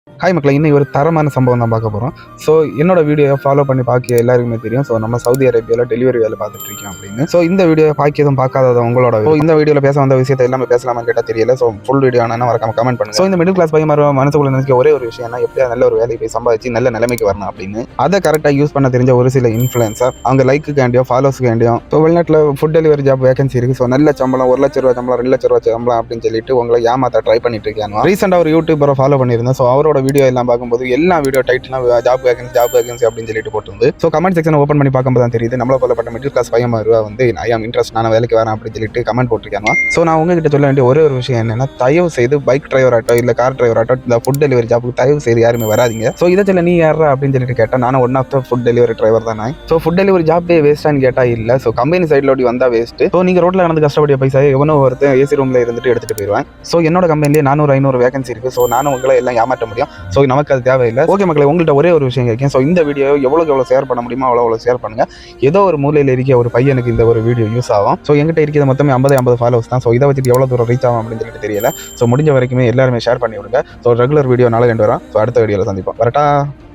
Hi மக்களே, இன்னைக்கு ஒரு தரமான சம்பவம் தான் பார்க்க போகிறோம். ஸோ என்னோட வீடியோவை ஃபாலோ பண்ணி பார்க்க எல்லாருக்குமே தெரியும். ஸோ நம்ம சவுதி அரேபியாவில் டெலிவரி வேலை பார்த்துட்டு இருக்கோம் அப்படின்னு. ஸோ இந்த வீடியோவை பார்க்கதும் பார்க்காதது உங்களோட. ஸோ இந்த வீடியோவில் பேச வந்த விஷயத்தை எல்லாமே பேசலாமான்னு கேட்டால் தெரியல. ஸோ ஃபுல் வீடியோ ஆனால் மறக்காம கமெண்ட் பண்ணுங்க. ஸோ இந்த மிடில் கிளாஸ் பையன் மனசுக்குள்ள நினைக்க ஒரே ஒரு விஷயம், எப்படியா நல்ல ஒரு வேலையை போய் சம்பாதிச்சு நல்ல நிலைமைக்கு வரணும் அப்படின்னு. அதை கரெக்டாக யூஸ் பண்ண தெரிஞ்ச ஒரு சில இன்ஃப்ளூயன்சர் அவங்க லைக்குக்காண்டியோ ஃபாலோஸ்க்காண்டியோ ஸோ வெளிநாட்டில் ஃபுட் டெலிவரி ஜாப் வேகன்சி இருக்குது. ஸோ நல்ல சம்பளம், 1 லட்ச ரூபா சம்பளம், 2 லட்ச ரூபா சம்பளம் அப்படின்னு சொல்லிட்டு உங்களை ஏமாத்த ட்ரை பண்ணிட்டு இருக்காங்க. ரீசெண்டாக ஒரு யூடியூபரை ஃபாலோ பண்ணியிருந்தேன். ஸோ அவரோட வீடியோ எல்லாம் பார்க்கும்போது எல்லா வீடியோ டைட்டிலும் ஜாப் வேகன்சி அப்படின்னு சொல்லிட்டு போட்டு. ஸோ கமெண்ட் செக்ஷன் ஓப்பன் பண்ணி பார்க்கும்போது தான் தெரியுது நம்மள போலப்பட்ட மிடில் கிளாஸ் பையன் வந்து ஐ ஆம் இன்ட்ரெஸ்ட், நான் வேலைக்கு வரேன் அப்படின்னு சொல்லிட்டு கமெண்ட் போட்டிருக்காங்க. ஸோ நான் உங்ககிட்ட சொல்ல வேண்டிய ஒரே ஒரு விஷயம் என்னன்னா, தயவு செய்து பைக் டிரைவர் ஆட்டோ இல்லை கார் டிரைவர் ஆட்டோ இந்த ஃபுட் டெலிவரி ஜாப்புக்கு தயவு செய்து யாருமே வராதிங்க. ஸோ இதை சொல்ல நீ யாரா அப்படின்னு சொல்லிட்டு கேட்டால் நானும் one of the food delivery driver தான். ஸோ ஃபுட் டெலிவரி ஜாப்பே வேஸ்ட்டான்னு கேட்டால் இல்லை. ஸோ கம்பெனி சைடில் ஓடி வந்தால் வேஸ்ட்டு. ஸோ நீங்கள் ரோட்டில் நடந்து கஷ்டப்படிய பைசா எவனோ ஒருத்தர் ஏசி ரூமில் இருந்துட்டு எடுத்துகிட்டு போயிடுவேன். ஸோ என்னோட கம்பெனிலேயே 400-500 வேகன்சி இருக்குது. ஸோ நானும் உங்களை எல்லாம் ஏமாற்ற முடியும். ஸோ நமக்கு அது தேவையில்லை. ஓகே மக்களே, உங்கள்கிட்ட ஒரே ஒரு விஷயம் கேட்கேன். ஸோ இந்த வீடியோ எவ்வளோ ஷேர் பண்ண முடியுமோ அவ்வளோ ஷேர் பண்ணுங்கள். ஏதோ ஒரு மூலையில் இருக்க ஒரு பையனுக்கு இந்த ஒரு வீடியோ யூஸ் ஆகும். ஸோ எங்கிட்ட இருக்கிறது மொத்தமே 50 ஃபாலோவர்ஸ் தான். ஸோ இதை வச்சுட்டு எவ்வளோ தூரம் ரீச் ஆகும் அப்படின்னு சொல்லிட்டு தெரியல. ஸோ முடிஞ்ச வரைக்குமே எல்லாருமே ஷேர் பண்ணி விடுங்க. ஸோ ரெகுலர் வீடியோ நாளை 2 வரும். ஸோ அடுத்த வீடியோவில் சந்திப்போம். கரெக்டாக.